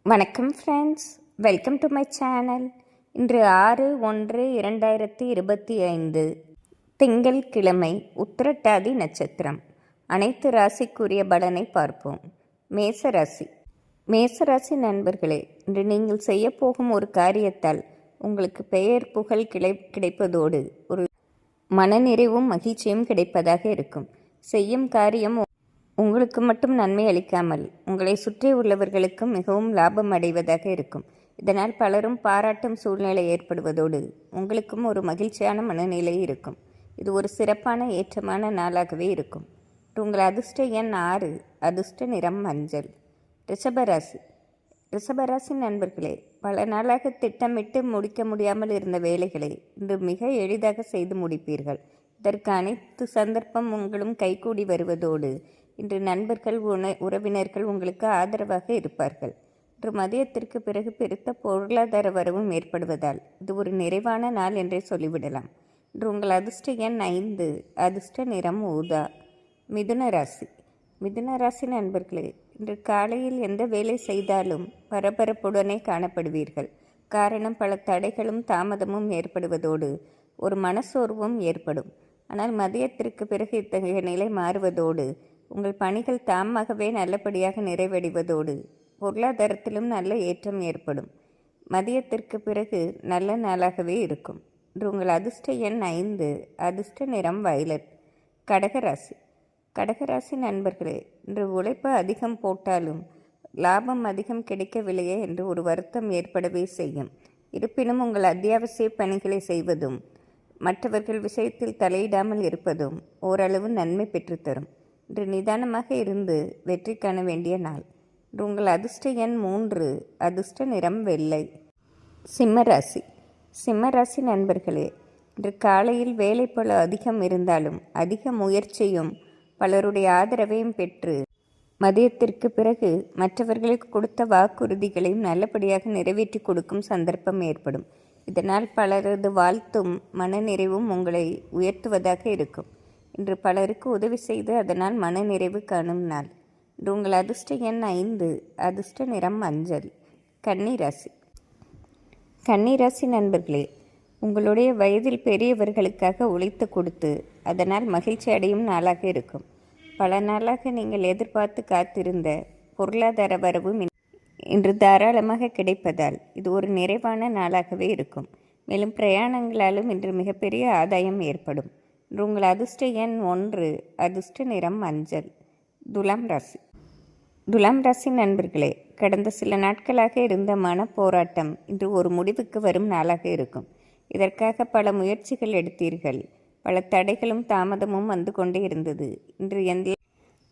வணக்கம் friends, welcome to my channel. இன்று 6/1/2025 திங்கட்கிழமை, உத்திரட்டாதி நட்சத்திரம். அனைத்து ராசிக்குரிய பலனை பார்ப்போம். மேசராசி. மேசராசி நண்பர்களே, இன்று நீங்கள் செய்யப்போகும் ஒரு காரியத்தால் உங்களுக்கு பெயர் புகழ் கிடைப்பதோடு ஒரு மனநிறைவும் மகிழ்ச்சியும் கிடைப்பதாக இருக்கும். செய்யும் காரியம் உங்களுக்கு மட்டும் நன்மை அளிக்காமல் உங்களை சுற்றி உள்ளவர்களுக்கும் மிகவும் லாபம் அடைவதாக இருக்கும். இதனால் பலரும் பாராட்டும் சூழ்நிலை ஏற்படுவதோடு உங்களுக்கும் ஒரு மகிழ்ச்சியான மனநிலை இருக்கும். இது ஒரு சிறப்பான ஏற்றமான நாளாகவே இருக்கும். உங்கள் அதிர்ஷ்ட எண் 6, அதிர்ஷ்ட நிறம் மஞ்சள். ரிஷபராசி. ரிஷபராசி நண்பர்களே, பல நாளாக திட்டமிட்டு முடிக்க முடியாமல் இருந்த வேலைகளை இன்று மிக எளிதாக செய்து முடிப்பீர்கள். இதற்கு அனைத்து சந்தர்ப்பம் உங்களும் கைகூடி வருவதோடு இன்று நண்பர்கள் உறவினர்கள் உங்களுக்கு ஆதரவாக இருப்பார்கள். இன்று மதியத்திற்கு பிறகு பெருத்த பொருளாதார வரவும் ஏற்படுவதால் இது ஒரு நிறைவான நாள் என்றே சொல்லிவிடலாம். இன்று உங்கள் அதிர்ஷ்ட எண் 5, அதிர்ஷ்ட நிறம் ஊதா. மிதுன ராசி. மிதுன ராசி நண்பர்களே, இன்று காலையில் எந்த வேலை செய்தாலும் பரபரப்புடனே காணப்படுவீர்கள். காரணம், பல தடைகளும் தாமதமும் ஏற்படுவதோடு ஒரு மனசோர்வும் ஏற்படும். ஆனால் மதியத்திற்கு பிறகு இத்தகைய நிலை மாறுவதோடு உங்கள் பணிகள் தாமாகவே நல்லபடியாக நிறைவடைவதோடு பொருளாதாரத்திலும் நல்ல ஏற்றம் ஏற்படும். மதியத்திற்கு பிறகு நல்ல நாளாகவே இருக்கும். இன்று உங்கள் அதிர்ஷ்ட எண் 5, அதிர்ஷ்ட நிறம் வயலட். கடகராசி. கடகராசி நண்பர்களே, இன்று உழைப்பு அதிகம் போட்டாலும் லாபம் அதிகம் கிடைக்கவில்லையே என்று ஒரு வருத்தம் ஏற்படவே செய்யும். இருப்பினும் உங்கள் அத்தியாவசிய பணிகளை செய்வதும் மற்றவர்கள் விஷயத்தில் தலையிடாமல் இருப்பதும் ஓரளவு நன்மை பெற்றுத்தரும். இன்று நிதானமாக இருந்து வெற்றி காண வேண்டிய நாள். இன்று உங்கள் அதிர்ஷ்ட எண் 3, அதிர்ஷ்ட நிறம் வெள்ளை. சிம்மராசி. சிம்மராசி நண்பர்களே, இன்று காலையில் வேலை பளு அதிகம் இருந்தாலும் அதிக முயற்சியும் பலருடைய ஆதரவையும் பெற்று மதியத்திற்கு பிறகு மற்றவர்களுக்கு கொடுத்த வாக்குறுதிகளையும் நல்லபடியாக நிறைவேற்றி கொடுக்கும் சந்தர்ப்பம் ஏற்படும். இதனால் பலரது வாழ்த்தும் மனநிறைவும் உங்களை உயர்த்துவதாக இருக்கும். இன்று பலருக்கு உதவி செய்து அதனால் மனநிறைவு காணும் நாள். இன்று உங்கள் அதிர்ஷ்ட எண் 5, அதிர்ஷ்ட நிறம் மஞ்சள். கன்னிராசி. கன்னிராசி நண்பர்களே, உங்களுடைய வயதில் பெரியவர்களுக்காக உழைத்து கொடுத்து அதனால் மகிழ்ச்சி அடையும் நாளாக இருக்கும். பல நாளாக நீங்கள் எதிர்பார்த்து காத்திருந்த பொருளாதார வரவும் இன்று தாராளமாக கிடைப்பதால் இது ஒரு நிறைவான நாளாகவே இருக்கும். மேலும் பிரயாணங்களாலும் இன்று மிகப்பெரிய ஆதாயம் ஏற்படும். இன்று உங்கள் அதிர்ஷ்ட எண் 1, அதிர்ஷ்ட நிறம் மஞ்சள். துலாம் ராசி. துலாம் ராசி நண்பர்களே, கடந்த சில நாட்களாக இருந்த மனப்போராட்டம் இன்று ஒரு முடிவுக்கு வரும் நாளாக இருக்கும். இதற்காக பல முயற்சிகள் எடுத்தீர்கள். பல தடைகளும் தாமதமும் வந்து கொண்டே இருந்தது. இன்று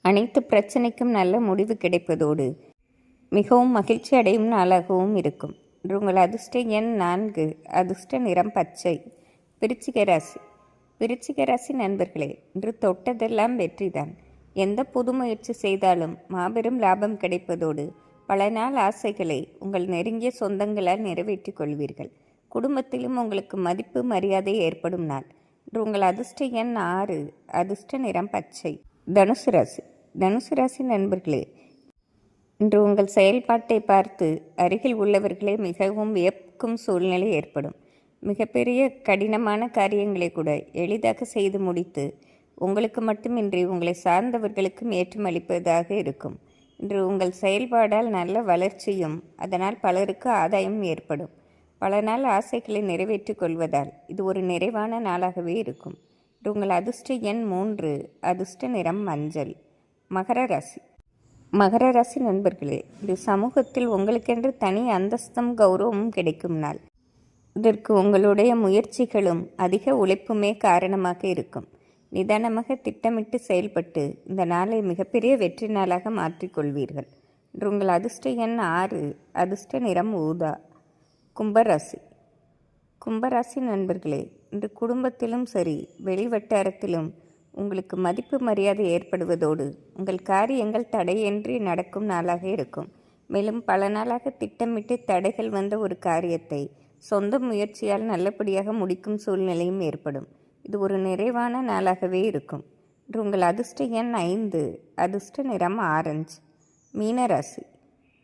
அனைத்து பிரச்சனைக்கும் நல்ல முடிவு கிடைப்பதோடு மிகவும் மகிழ்ச்சி அடையும் நாளாகவும் இருக்கும். இன்று உங்கள் அதிர்ஷ்ட எண் 4, அதிர்ஷ்ட நிறம் பச்சை. விருச்சிக ராசி. விருச்சிக ராசி நண்பர்களே, இன்று தொட்டதெல்லாம் வெற்றிதான். எந்த புது முயற்சி செய்தாலும் மாபெரும் லாபம் கிடைப்பதோடு பல நாள் ஆசைகளை உங்கள் நெருங்கிய சொந்தங்களால் நிறைவேற்றிக் கொள்வீர்கள். குடும்பத்திலும் உங்களுக்கு மதிப்பு மரியாதை ஏற்படும் நாள். இன்று உங்கள் அதிர்ஷ்ட எண் 6, அதிர்ஷ்ட நிறம் பச்சை. தனுசு ராசி. தனுசு ராசி நண்பர்களே, இன்று உங்கள் செயல்பாட்டை பார்த்து அருகில் உள்ளவர்களே மிகவும் வியக்கும் சூழ்நிலை ஏற்படும். மிகப்பெரிய கடினமான காரியங்களை கூட எளிதாக செய்து முடித்து உங்களுக்கு மட்டுமின்றி உங்களை சார்ந்தவர்களுக்கும் ஏற்றம் அளிப்பதாக இருக்கும். இன்று உங்கள் செயல்பாடால் நல்ல வளர்ச்சியும் அதனால் பலருக்கு ஆதாயம் ஏற்படும். பல நாள் ஆசைகளை நிறைவேற்றிக் கொள்வதால் இது ஒரு நிறைவான நாளாகவே இருக்கும். இன்று உங்கள் அதிர்ஷ்ட எண் 3, அதிர்ஷ்ட நிறம் மஞ்சள். மகர ராசி. மகர ராசி நண்பர்களே, இது சமூகத்தில் உங்களுக்கென்று தனி அந்தஸ்தும் கௌரவமும் கிடைக்கும் நாள். இதற்கு உங்களுடைய முயற்சிகளும் அதிக உழைப்புமே காரணமாக இருக்கும். நிதானமாக திட்டமிட்டு செயல்பட்டு இந்த நாளை மிகப்பெரிய வெற்றி நாளாக மாற்றிக்கொள்வீர்கள். இன்று உங்கள் அதிர்ஷ்ட எண் 6, அதிர்ஷ்ட நிறம் ஊதா. கும்பராசி. கும்பராசி நண்பர்களே, இன்று குடும்பத்திலும் சரி வெளிவட்டாரத்திலும் உங்களுக்கு மதிப்பு மரியாதை ஏற்படுவதோடு உங்கள் காரியங்கள் தடையின்றி நடக்கும் நாளாக இருக்கும். மேலும் பல நாளாக திட்டமிட்டு தடைகள் வந்த ஒரு காரியத்தை சொந்த முயற்சியால் நல்லபடியாக முடிக்கும் சூழ்நிலையும் ஏற்படும். இது ஒரு நிறைவான நாளாகவே இருக்கும். இன்று உங்கள் அதிர்ஷ்ட எண் 5, அதிர்ஷ்ட நிறம் ஆரஞ்சு. மீனராசி.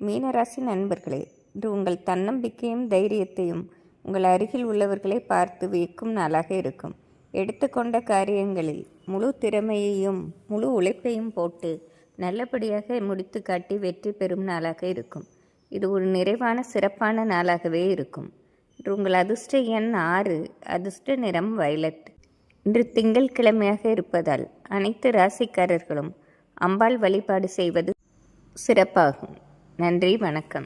மீனராசி நண்பர்களே, இன்று உங்கள் தன்னம்பிக்கையும் தைரியத்தையும் உங்கள் அருகில் உள்ளவர்களை பார்த்து வியக்கும் நாளாக இருக்கும். எடுத்துக்கொண்ட காரியங்களில் முழு திறமையையும் முழு உழைப்பையும் போட்டு நல்லபடியாக முடித்து காட்டி வெற்றி பெறும் நாளாக இருக்கும். இது ஒரு நிறைவான சிறப்பான நாளாகவே இருக்கும். இன்று உங்கள் அதிர்ஷ்ட எண் 6, அதிர்ஷ்ட நிறம் வயலட். இன்று திங்கள் கிழமையாக இருப்பதால் அனைத்து ராசிக்காரர்களும் அம்பாள் வழிபாடு செய்வது சிறப்பாகும். நன்றி, வணக்கம்.